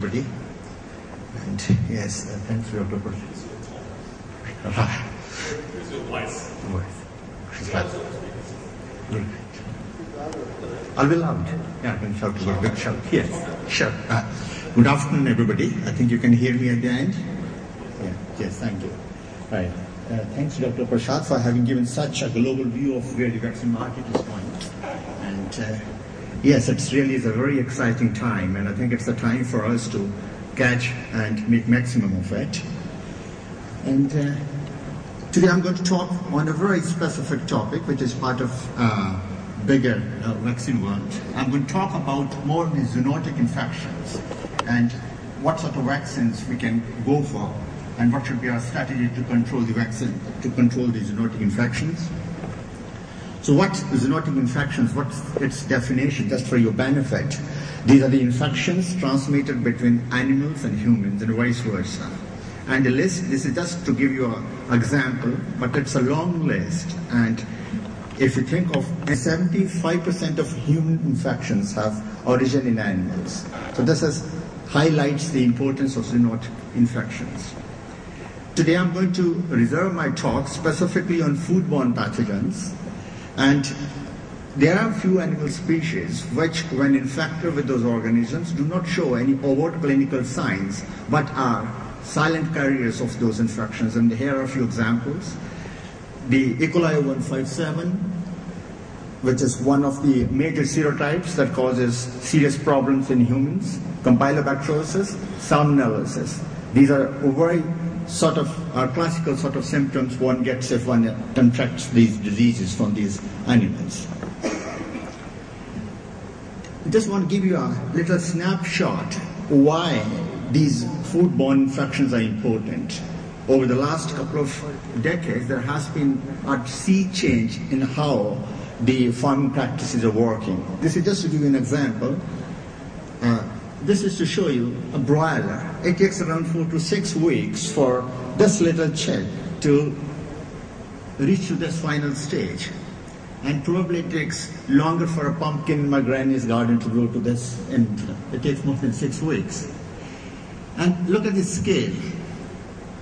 Everybody. And yes, thanks for your preparation. I will loud. Yeah, I can shout a big shout. Yes, sure. Good afternoon, everybody. I think you can hear me at the end. Yeah. Yes, thank you. Right. Thanks, Dr. Prasad, for having given such a global view of where the vaccine market is going. And yes, it really is a very exciting time, and I think it's the time for us to catch and make maximum of it. And today I'm going to talk on a very specific topic, which is part of bigger vaccine world. I'm going to talk about more the zoonotic infections and what sort of vaccines we can go for, and what should be our strategy to control the vaccine, to control the zoonotic infections. So what zoonotic infections, what's its definition, just for your benefit? These are the infections transmitted between animals and humans and vice versa. And the list, this is just to give you an example, but it's a long list. And if you think of 75% of human infections have origin in animals. So this highlights the importance of zoonotic infections. Today I'm going to reserve my talk specifically on foodborne pathogens. And there are a few animal species which, when infected with those organisms, do not show any overt clinical signs, but are silent carriers of those infections. And here are a few examples. The E. coli 157, which is one of the major serotypes that causes serious problems in humans. Campylobacteriosis, salmonellosis. These are very classical sort of symptoms one gets if one contracts these diseases from these animals. I just want to give you a little snapshot why these foodborne infections are important. Over the last couple of decades, there has been a sea change in how the farming practices are working. This is just to give you an example. This is to show you a broiler. It takes around 4 to 6 weeks for this little chick to reach to this final stage. And probably it takes longer for a pumpkin in my granny's garden to grow to this, and it takes more than 6 weeks. And look at the scale.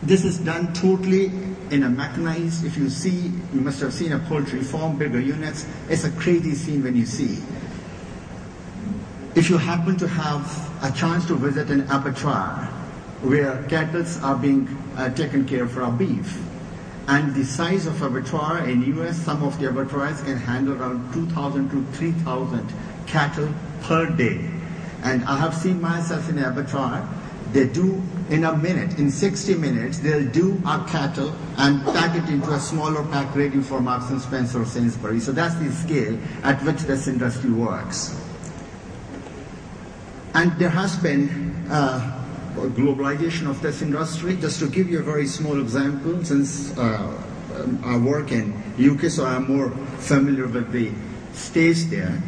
This is done totally in a mechanized, if you see, you must have seen a poultry farm, bigger units. It's a crazy scene when you see. If you happen to have a chance to visit an abattoir where cattle are being taken care of for beef, and the size of abattoir in US, some of the abattoirs can handle around 2,000 to 3,000 cattle per day. And I have seen myself in an abattoir. They do in a minute, in 60 minutes, they'll do a cattle and pack it into a smaller pack ready for Marks and Spencer or Sainsbury. So that's the scale at which this industry works. And there has been globalization of this industry. Just to give you a very small example, since I work in UK, so I'm more familiar with the states there.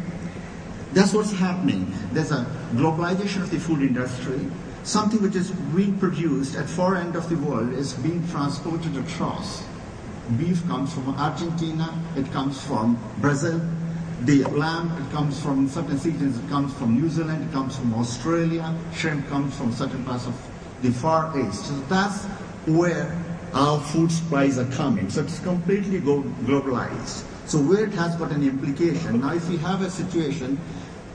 That's what's happening. There's a globalization of the food industry. Something which is being produced at far end of the world is being transported across. Beef comes from Argentina, it comes from Brazil. The lamb, it comes from certain seasons, it comes from New Zealand, it comes from Australia. Shrimp comes from certain parts of the Far East. So that's where our food supplies are coming. So it's completely globalized. So where it has got an implication. Now if we have a situation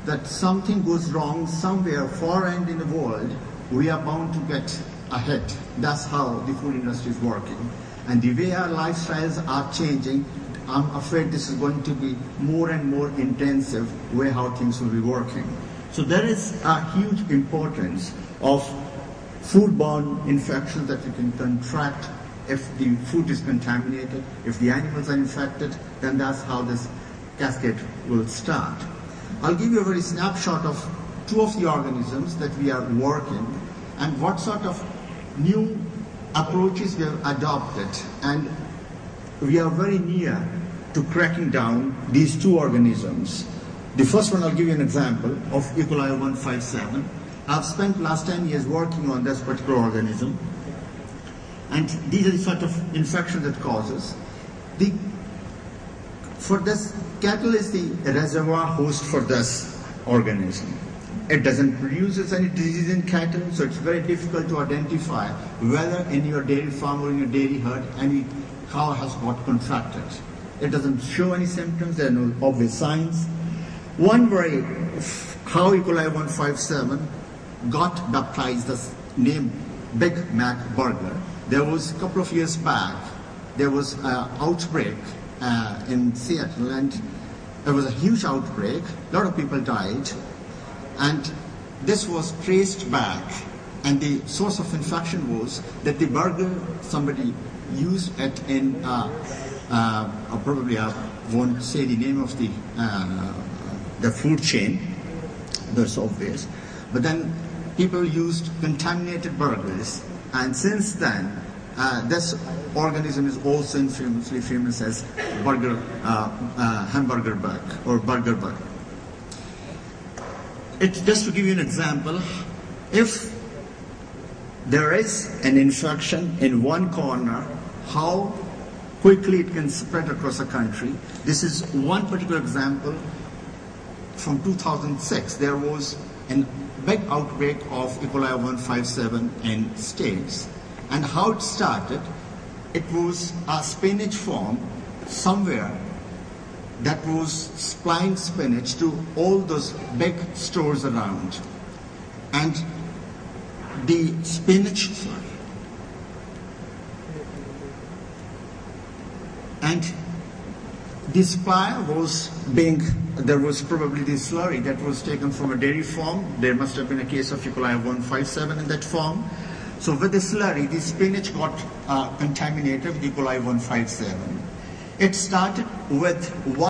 that something goes wrong somewhere far end in the world, we are bound to get a hit. That's how the food industry is working. And the way our lifestyles are changing, I'm afraid this is going to be more and more intensive way how things will be working. So there is a huge importance of foodborne infections that you can contract if the food is contaminated. If the animals are infected, then that's how this cascade will start. I'll give you a very snapshot of 2 of the organisms that we are working and what sort of new approaches we have adopted. And we are very near to cracking down these 2 organisms. The first one, I'll give you an example of E. coli 157. I've spent last 10 years working on this particular organism. And these are the sort of infections it causes. For this, cattle is the reservoir host for this organism. it doesn't produce any disease in cattle, so it's very difficult to identify whether in your dairy farm or in your dairy herd any cow has got contracted. It doesn't show any symptoms, there are no obvious signs. One way how E. coli 157 got baptized the name Big Mac burger, there was a couple of years back, there was an outbreak in Seattle, and there was a huge outbreak, a lot of people died, and this was traced back, and the source of infection was that the burger somebody used it in, probably I won't say the name of the food chain, that's obvious, but then people used contaminated burgers, and since then this organism is also infamously famous as hamburger bug or burger bug. Just to give you an example, if there is an infection in one corner, how quickly it can spread across a country. This is one particular example from 2006. There was a big outbreak of E. coli 157 in States. And how it started, it was a spinach farm somewhere that was supplying spinach to all those big stores around. And the spinach, and the supply was there was probably this slurry that was taken from a dairy farm. There must have been a case of E. coli 157 in that farm. So with the slurry, the spinach got contaminated with E. coli 157. It started with one